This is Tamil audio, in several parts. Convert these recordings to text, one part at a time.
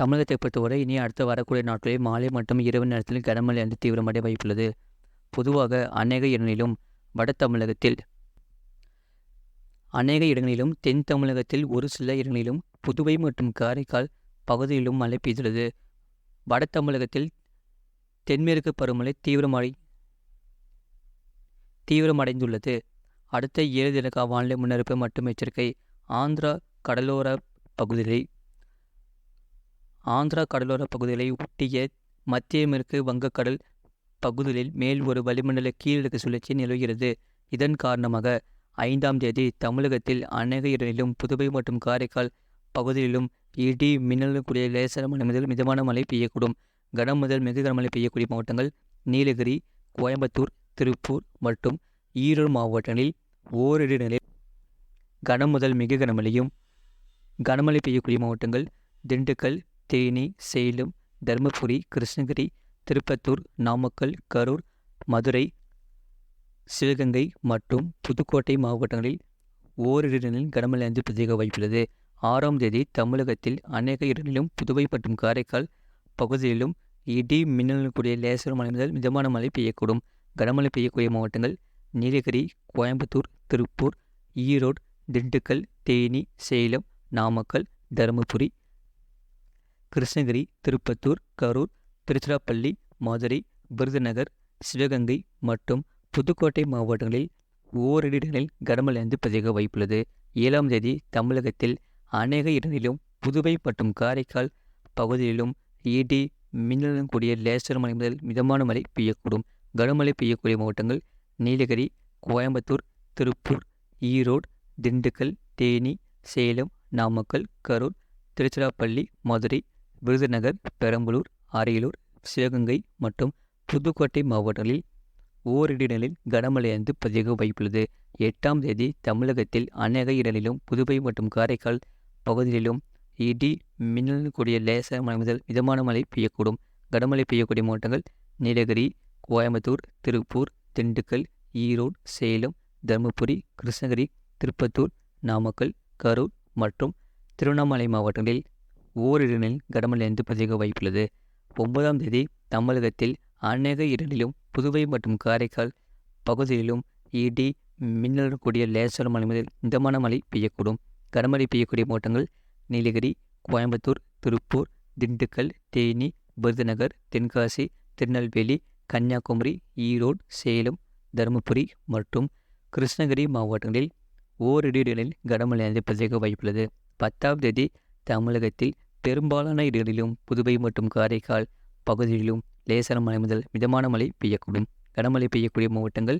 தமிழகத்தை பொறுத்தவரை இனி அடுத்து வரக்கூடிய நாட்களில் மாலை மற்றும் இரவு நேரத்தில் கனமழை தீவிரமடைய வாய்ப்புள்ளது. பொதுவாக அநேக இடங்களிலும் தென் தமிழகத்தில் ஒரு சில இடங்களிலும் புதுவை மற்றும் காரைக்கால் பகுதியிலும் மழை பெய்துள்ளது. வட தமிழகத்தில் தென்மேற்கு பருவமழை தீவிரமடைந்துள்ளது. அடுத்த 7 தின வானிலை முன்னறிவிப்பு மற்றும் எச்சரிக்கை. ஆந்திரா கடலோர பகுதிகளை ஒட்டிய மத்திய மேற்கு வங்கக்கடல் பகுதிகளில் மேல் ஒரு வளிமண்டல கீழடுக்கு சுழற்சி நிலவுகிறது. இதன் காரணமாக 5ஆம் தேதி தமிழகத்தில் அநேக இடங்களிலும் புதுவை மற்றும் காரைக்கால் பகுதிகளிலும் இடி மின்னலுடன் கூடிய லேசான மழை முதல் மிதமான மழை பெய்யக்கூடும். கனம் முதல் மிக கனமழை பெய்யக்கூடிய மாவட்டங்கள் நீலகிரி, கோயம்புத்தூர், திருப்பூர் மற்றும் ஈரோடு மாவட்டங்களில் ஓரிரு நிலையில் கனம் முதல் மிக கனமழையும். கனமழை பெய்யக்கூடிய மாவட்டங்கள் திண்டுக்கல், தேனி, சேலம், தருமபுரி, கிருஷ்ணகிரி, திருப்பத்தூர், நாமக்கல், கரூர், மதுரை, சிவகங்கை மற்றும் புதுக்கோட்டை மாவட்டங்களில் ஓரிரு நிலையில் கனமழை பதிவாக வாய்ப்புள்ளது. 6ஆம் தேதி தமிழகத்தில் அநேக இடங்களிலும் புதுவை மற்றும் காரைக்கால் பகுதிகளிலும் இடி மின்னலுடன் கூடிய லேசான மழை முதல் மிதமான மழை பெய்யக்கூடும். கனமழை பெய்யக்கூடிய மாவட்டங்கள் நீலகிரி, கோயம்புத்தூர், திருப்பூர், ஈரோடு, திண்டுக்கல், தேனி, சேலம், நாமக்கல், தருமபுரி, கிருஷ்ணகிரி, திருப்பத்தூர், கரூர், திருச்சிராப்பள்ளி, மதுரை, விருதுநகர், சிவகங்கை மற்றும் புதுக்கோட்டை மாவட்டங்களில் ஓரிரு இடங்களில் கனமழை பதிவாக வாய்ப்புள்ளது. 7ஆம் தேதி தமிழகத்தில் அநேக இடங்களிலும் புதுவை மற்றும் காரைக்கால் பகுதிகளிலும் இடி மின்னலுடன் கூடிய லேசான மழை முதல் மிதமான மழை பெய்யக்கூடும். கனமழை பெய்யக்கூடிய மாவட்டங்கள் நீலகிரி, கோயம்புத்தூர், திருப்பூர், ஈரோடு, திண்டுக்கல், தேனி, சேலம், நாமக்கல், கரூர், திருச்சிராப்பள்ளி, மதுரை, விருதுநகர், பெரம்பலூர், அரியலூர், சிவகங்கை மற்றும் புதுக்கோட்டை மாவட்டங்களில் ஓரிரு இடங்களில் கனமழை பதிவாக வாய்ப்புள்ளது. 8ஆம் தேதி தமிழகத்தில் அநேக இடங்களிலும் புதுவை மற்றும் காரைக்கால் பகுதிகளிலும் இடி மின்னலுடன் கூடிய லேசான மழை முதல் மிதமான மழை பெய்யக்கூடும். கனமழை பெய்யக்கூடிய மாவட்டங்கள் நீலகிரி, கோயம்புத்தூர், திருப்பூர், திண்டுக்கல், ஈரோடு, சேலம், தருமபுரி, கிருஷ்ணகிரி, திருப்பத்தூர், நாமக்கல், கரூர் மற்றும் திருவண்ணாமலை மாவட்டங்களில் ஓரிரு இடங்களில் கனமழை பதிவாக வாய்ப்புள்ளது. 9ஆம் தேதி தமிழகத்தில் அநேக இடங்களிலும் புதுவை மற்றும் காரைக்கால் பகுதிகளிலும் இடி மின்னலுடன் கூடிய லேசான மழை முதல் மிதமான மழை பெய்யக்கூடும். கனமழை பெய்யக்கூடிய மாவட்டங்கள் நீலகிரி, கோயம்புத்தூர், திருப்பூர், திண்டுக்கல், தேனி, விருதுநகர், தென்காசி, திருநெல்வேலி, கன்னியாகுமரி, ஈரோடு, சேலம், தருமபுரி மற்றும் கிருஷ்ணகிரி மாவட்டங்களில் ஓரிரு இடங்களில் கனமழை பதிவாக வாய்ப்புள்ளது. 10ஆம் தேதி தமிழகத்தில் பெரும்பாலான இடங்களிலும் புதுவை மற்றும் காரைக்கால் பகுதிகளிலும் லேசான மழை முதல் மிதமான மழை பெய்யக்கூடும். கனமழை பெய்யக்கூடிய மாவட்டங்கள்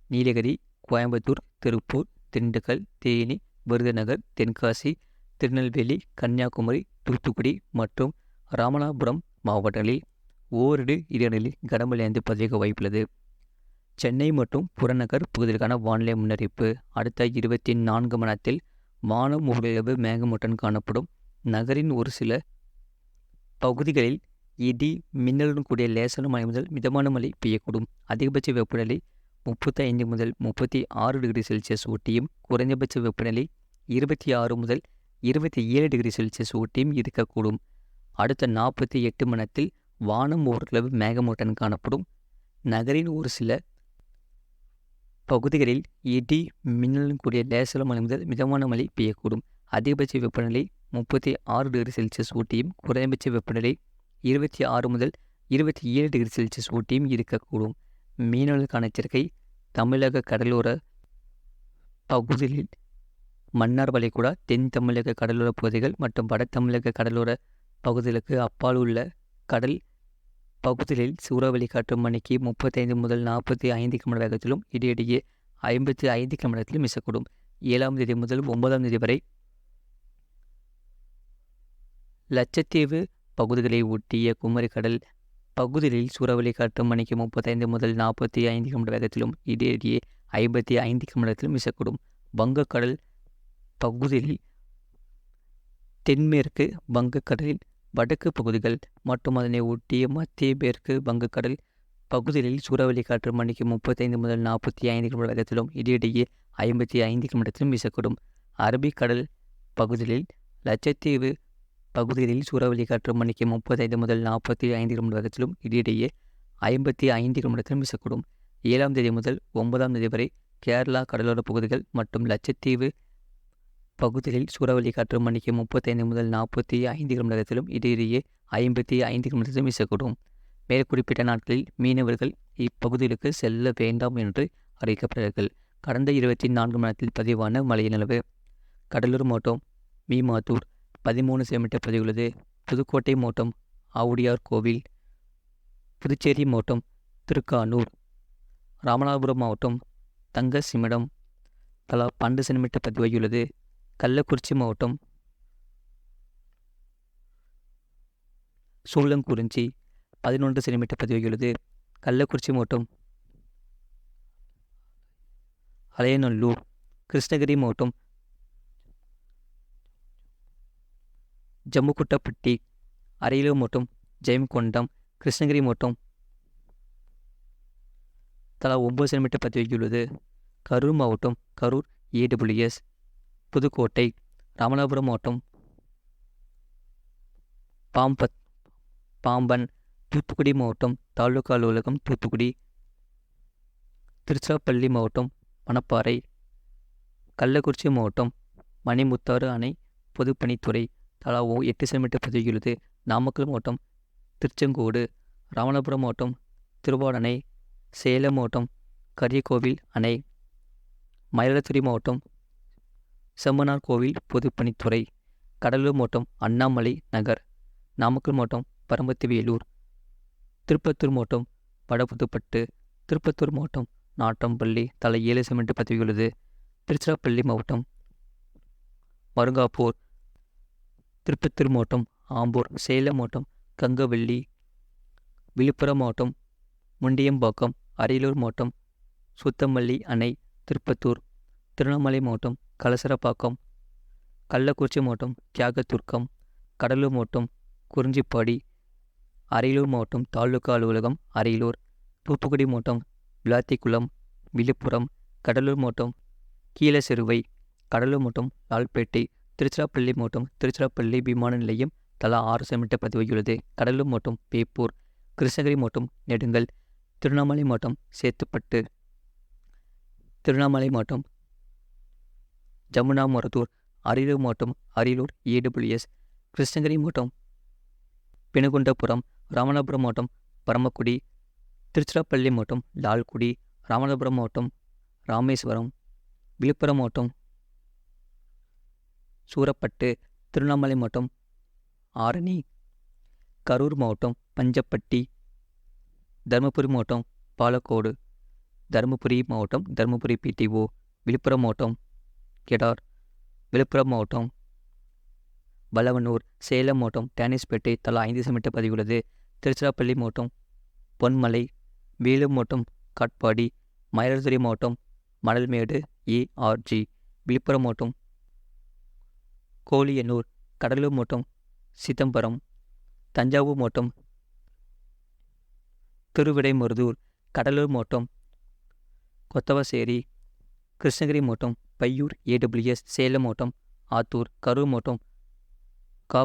நீலகிரி, கோயம்புத்தூர், திருப்பூர், திண்டுக்கல், தேனி, விருதுநகர், தென்காசி, திருநெல்வேலி, கன்னியாகுமரி, தூத்துக்குடி மற்றும் ராமநாதபுரம் மாவட்டங்களில் ஓரிரு இடங்களில் கனமழை பதிவாக வாய்ப்புள்ளது. சென்னை மற்றும் புறநகர் பகுதிகளுக்கான வானிலை முன்னறிவிப்பு. அடுத்த 24 மணி நேரத்தில் வானம் ஓரளவு மேகமூட்டம் காணப்படும். நகரின் ஒரு சில பகுதிகளில் இடி மின்னலுடன் கூடிய லேசான மழை முதல் மிதமான மழை பெய்யக்கூடும். அதிகபட்ச வெப்பநிலை 35 முதல் 36 டிகிரி செல்சியஸ் ஊட்டியும் குறைந்தபட்ச வெப்பநிலை 26 முதல் 27 டிகிரி செல்சியஸ் ஊட்டியும் இருக்கக்கூடும். அடுத்த 48 மணி நேரத்தில் வானம் ஓரளவு மேகமூட்டம் காணப்படும். நகரின் ஒரு சில பகுதிகளில் இடி மின்னலுடன் கூடிய லேசான மழை முதல் மிதமான மழை பெய்யக்கூடும். அதிகபட்ச வெப்பநிலை 36 டிகிரி செல்சியஸ் ஊட்டியும் குறைந்தபட்ச வெப்பநிலை 26 முதல் 27 டிகிரி செல்சியஸ் ஊட்டியும் இருக்கக்கூடும். மீனவர்களுக்கான எச்சரிக்கை. தமிழக கடலோர பகுதிகளில் மன்னார் வளைகுடா, தென் தமிழக கடலோர பகுதிகள் மற்றும் வட தமிழக கடலோர பகுதிகளுக்கு அப்பால் உள்ள கடல் பகுதிகளில் சூறாவளி காற்று மணிக்கு 35 முதல் 45 கிமீ வேகத்திலும் இடையிடையே 55 கிமீ வேகத்திலும் வீசக்கூடும். 7ஆம் தேதி முதல் 9ஆம் தேதி வரை லட்சத்தீவு பகுதிகளை ஒட்டிய குமரி கடல் பகுதிகளில் சூறாவளி காற்று மணிக்கு 35 முதல் 45 கிமீ வேகத்திலும் இடையிடையே 55 கிமீ வேகத்திலும் வீசக்கூடும். வங்கக்கடல் பகுதிகளில் தென்மேற்கு வங்கக்கடலில் வடக்கு பகுதிகள் மற்றும் அதனை ஒட்டிய மத்திய மேற்கு வங்கக்கடல் பகுதிகளில் சூறாவளி காற்று மணிக்கு 35 முதல் 45 கிமீ வேகத்திலும் இடையிடையே 55 கிமீ வேகத்திலும் வீசக்கூடும். அரபிக்கடல் பகுதிகளில் லட்சத்தீவு பகுதிகளில் சூறாவளி காற்று மணிக்கு 35 முதல் 45 கிலோமீட்டர் வேகத்திலும் இடையிடையே 55 கிலோமீட்டரிலும் வீசக்கூடும். 7ஆம் தேதி முதல் 9ஆம் தேதி வரை கேரளா கடலோர பகுதிகள் மற்றும் லட்சத்தீவு பகுதிகளில் சூறாவளி காற்று மணிக்கு 35 முதல் 45 கிலோமீட்டர் வேகத்திலும் இடையிடையே 55 கிலோமீட்டரிலும் வீசக்கூடும். மேல் குறிப்பிட்ட நாட்களில் மீனவர்கள் இப்பகுதிகளுக்கு செல்ல வேண்டாம் என்று அறிவிக்கப்படுகிறார்கள். கடந்த 24 மணி நேரத்தில் பதிவான மழையின் அளவு: கடலூர் மாவட்டம் மீமாத்தூர் 13 சென்டிமீட்டர் பதிவுள்ளது. புதுக்கோட்டை மாவட்டம் ஆவுடையார் கோவில், புதுச்சேரி மாவட்டம் திருக்கானூர், ராமநாதபுரம் மாவட்டம் தங்கசிமிடம் தலா 12 சென்டிமீட்டர் பதிவாகியுள்ளது. கள்ளக்குறிச்சி மாவட்டம் சூளங்குறிச்சி 11 சென்டிமீட்டர் பதிவாகியுள்ளது. கள்ளக்குறிச்சி மாவட்டம் அலையநல்லூர், கிருஷ்ணகிரி மாவட்டம் ஜம்முக்குட்டப்பட்டி, அரியலூர் மாவட்டம் ஜெயங்கொண்டம், கிருஷ்ணகிரி மாவட்டம் தலா 9 சென்டிமீட்டர் பதிவாகியுள்ளது. கரூர் மாவட்டம் கரூர் AWS, புதுக்கோட்டை, ராமநாதபுரம் மாவட்டம் பாம்பன், தூத்துக்குடி மாவட்டம் தாலுகா அலுவலகம் தூத்துக்குடி, திருச்சிராப்பள்ளி மாவட்டம் மணப்பாறை, கள்ளக்குறிச்சி மாவட்டம் மணிமுத்தாறு அணை பொதுப்பணித்துறை தலா 8 சென்டிமீட்டர் பதிவாகியுள்ளது. நாமக்கல் மாவட்டம் திருச்செங்கோடு, ராமநாதபுரம் மாவட்டம் திருவாடனை, சேலம் மாவட்டம் கரியக்கோவில் அணை, மயிலாடுதுறை மாவட்டம் செம்மனார் கோவில் பொதுப்பணித்துறை, கடலூர் மாவட்டம் அண்ணாமலை நகர், நாமக்கல் மாவட்டம் பரமத்திவேலூர், திருப்பத்தூர் மாவட்டம் வடபுதுப்பட்டு, திருப்பத்தூர் மாவட்டம் நாட்டம்பள்ளி தலா 7 சென்டிமீட்டர் பதிவுள்ளது. திருச்சிராப்பள்ளி மாவட்டம் மருங்காப்பூர், திருப்பத்தூர் மாவட்டம் ஆம்பூர், சேலம் மாவட்டம் கங்கவள்ளி, விழுப்புரம் மாவட்டம் முண்டியம்பாக்கம், அரியலூர் மாவட்டம் சுத்தமல்லி அணை, திருப்பத்தூர், திருவண்ணாமலை மாவட்டம் கலசரப்பாக்கம், கள்ளக்குறிச்சி மாவட்டம் தியாகதுர்க்கம், கடலூர் மாவட்டம் குறிஞ்சிப்பாடி, அரியலூர் மாவட்டம் தாலுகா அலுவலகம் அரியலூர், தூத்துக்குடி மாவட்டம் விளாத்திக்குளம், விழுப்புரம், கடலூர் மாவட்டம் கீழசிறுவை, கடலூர் மாவட்டம் லால்பேட்டை, திருச்சிராப்பள்ளி மாவட்டம் திருச்சிராப்பள்ளி விமான நிலையம் தலா 6 சென்டிமீட்டர் பதிவாகியுள்ளது. கடலூர் மாவட்டம் பேப்பூர், கிருஷ்ணகிரி மாவட்டம் நெடுங்கல், திருவண்ணாமலை மாவட்டம் சேத்துப்பட்டு, திருவண்ணாமலை மாவட்டம் ஜமுனாமரத்தூர், அரியலூர் மாவட்டம் அரியலூர் AWS, கிருஷ்ணகிரி மாவட்டம் பெனுகுண்டபுரம், ராமநாதபுரம் மாவட்டம் பரமக்குடி, திருச்சிராப்பள்ளி மாவட்டம் லால்குடி, ராமநாதபுரம் மாவட்டம் ராமேஸ்வரம், விழுப்புரம் மாவட்டம் சூரப்பட்டு, திருவண்ணாமலை மாவட்டம் ஆரணி, கரூர் மாவட்டம் பஞ்சப்பட்டி, தருமபுரி மாவட்டம் பாலக்கோடு, தருமபுரி மாவட்டம் தருமபுரி PTO, விழுப்புரம் மாவட்டம் கெடார், விழுப்புரம் மாவட்டம் வளவனூர், சேலம் மாவட்டம் டேனிஸ்பேட்டை தலா 5 சென்டிமீட்டர் பதிவுள்ளது. திருச்சிராப்பள்ளி மாவட்டம் பொன்மலை, வேலூர் மாவட்டம் காட்பாடி, மயிலாடுதுறை மாவட்டம் மணல்மேடு ARG, விழுப்புரம் மாவட்டம் கோலியனூர், கடலூர் மாவட்டம் சிதம்பரம், தஞ்சாவூர் மாவட்டம் திருவிடைமருதூர், கடலூர் மாவட்டம் கொத்தவசேரி, கிருஷ்ணகிரி மாவட்டம் பையூர் AWS, சேலம் மாவட்டம் ஆத்தூர், கரூர் மாவட்டம்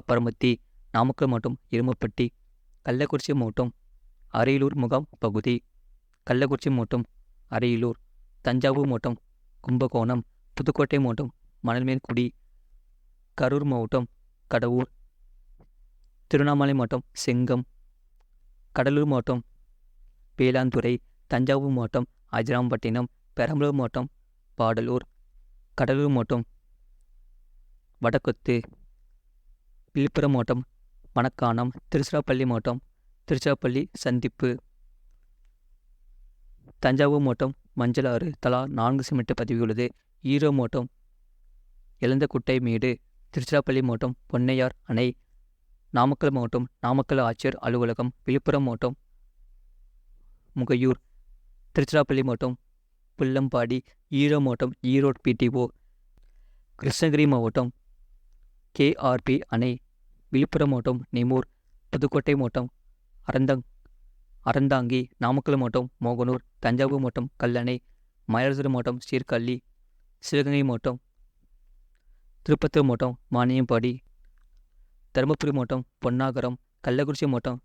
பரமத்தி, நாமக்கல் மாவட்டம் எருமப்பட்டி, கள்ளக்குறிச்சி மாவட்டம் அரியலூர் முகாம் பகுதி, கள்ளக்குறிச்சி மாவட்டம் அரியலூர், தஞ்சாவூர் மாவட்டம் கும்பகோணம், புதுக்கோட்டை மாவட்டம் மணல்மேல்குடி, கரூர் மாவட்டம் கடவூர், திருவண்ணாமலை மாவட்டம் செங்கம், கடலூர் மாவட்டம் பேலாந்துறை, தஞ்சாவூர் மாவட்டம் அஜராம்பட்டினம், பெரம்பலூர் மாவட்டம் பாடலூர், கடலூர் மாவட்டம் வடக்கொத்து, விழுப்புரம் மாவட்டம் மணக்கானம், திருச்சிராப்பள்ளி மாவட்டம் திருச்சிராப்பள்ளி சந்திப்பு, தஞ்சாவூர் மாவட்டம் மஞ்சளாறு தலா 4 சென்டிமீட்டர் பதிவுள்ளது. ஈரோடு மாவட்டம் எலந்தக்குட்டை மேடு, திருச்சிராப்பள்ளி மாவட்டம் பொன்னையார் அணை, நாமக்கல் மாவட்டம் நாமக்கல் ஆட்சியர் அலுவலகம், விழுப்புரம் மாவட்டம் முகையூர், திருச்சிராப்பள்ளி மாவட்டம் புல்லம்பாடி, ஈரோடு மாவட்டம் ஈரோடு PTO, கிருஷ்ணகிரி மாவட்டம் KRP அணை, விழுப்புரம் மாவட்டம் நெமூர், புதுக்கோட்டை மாவட்டம் அறந்தாங்கி, நாமக்கல் மாவட்டம் மோகனூர், தஞ்சாவூர் மாவட்டம் கல்லணை, மயிலாடுதுறை மாவட்டம் சீர்காழி, சிவகங்கை மாவட்டம் திருப்பத்தூர் மாவட்டம் மானியம்பாடி, தருமபுரி மாவட்டம் பொன்னாகரம், கள்ளக்குறிச்சி மாவட்டம்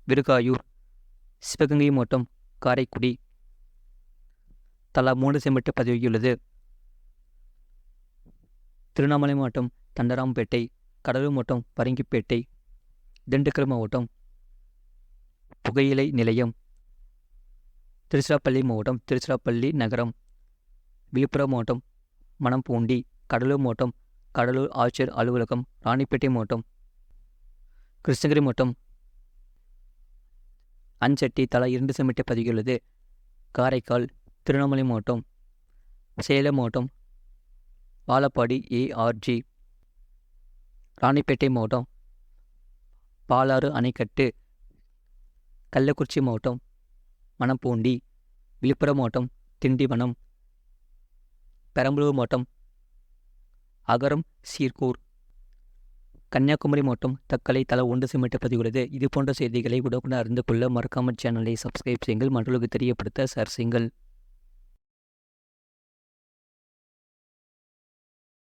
விருகாயூர், சிவகங்கை மாவட்டம் காரைக்குடி தலா 3 இடங்கள் மட்டும் பதிவாகியுள்ளது. திருவண்ணாமலை மாவட்டம் தண்டராம்பேட்டை, கடலூர் மாவட்டம் பரங்கிப்பேட்டை, திண்டுக்கல் மாவட்டம் புகையிலை நிலையம், திருச்சிராப்பள்ளி மாவட்டம் திருச்சிராப்பள்ளி நகரம், விழுப்புரம் மாவட்டம் மணம்பூண்டி, கடலூர் மாவட்டம் கடலூர் ஆட்சியர் அலுவலகம், ராணிப்பேட்டை மாவட்டம், கிருஷ்ணகிரி மாவட்டம் அஞ்சட்டி தலா 2 இடங்கள் மட்டும் பதிவாகியுள்ளது. காரைக்கால், திருவண்ணாமலை மாவட்டம், சேலம் மாவட்டம் வாழப்பாடி ஏஆர்ஜி, ராணிப்பேட்டை மாவட்டம் பாலாறு அணைக்கட்டு, கள்ளக்குறிச்சி மாவட்டம் மணம்பூண்டி, விழுப்புரம் மாவட்டம் திண்டிவனம், பெரம்பலூர் மாவட்டம் அகரம் சீர்கூர், கன்னியாகுமரி மாவட்டம் தக்கலை தலா 1 இடங்கள் மட்டும் பதிவுள்ளது. இது போன்ற செய்திகளை உடனுக்குடன் அறிந்து கொள்ள மறக்காமல் சேனலை சப்ஸ்கிரைப் செய்யுங்கள், மற்றவர்களுக்கு தெரியப்படுத்த ஷேர் செய்யுங்கள்.